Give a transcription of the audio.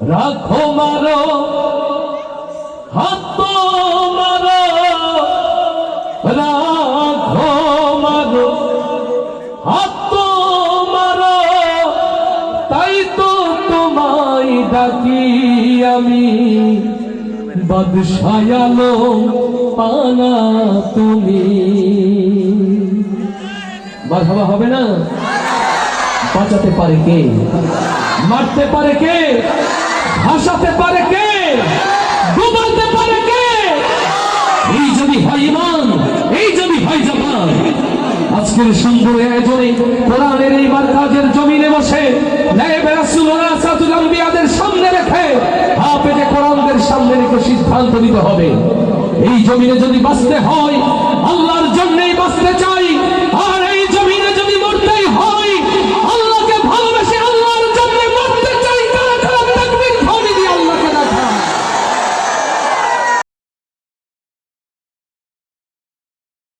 রাখো মারো হাত মারো, রাখো মারো হাত মারো, তাই তো তোমায় ডাকি আমি বাদশাহ আলম পানা তুমি। মারহাবা হবে না? বাঁচাতে পারে কে? মারতে পারে কে? ভাসাতে পারে কে? ডুবাতে পারে কে? এই যদি হয় ঈমান, এই যদি হয় জামান, আজকের সুন্দর আয়োজনে কোরআনের এই মারকাজের জমিনে বসে নায়েবে রাসূল ওয়ারাসাতুল আম্বিয়াদের সামনে রেখে হাফেজে কোরআনদের সামনে রেখে সিদ্ধান্ত নিতে হবে, এই জমিনে যদি বাঁচতে হয় আল্লাহর জন্যই বাঁচতে চাই, আর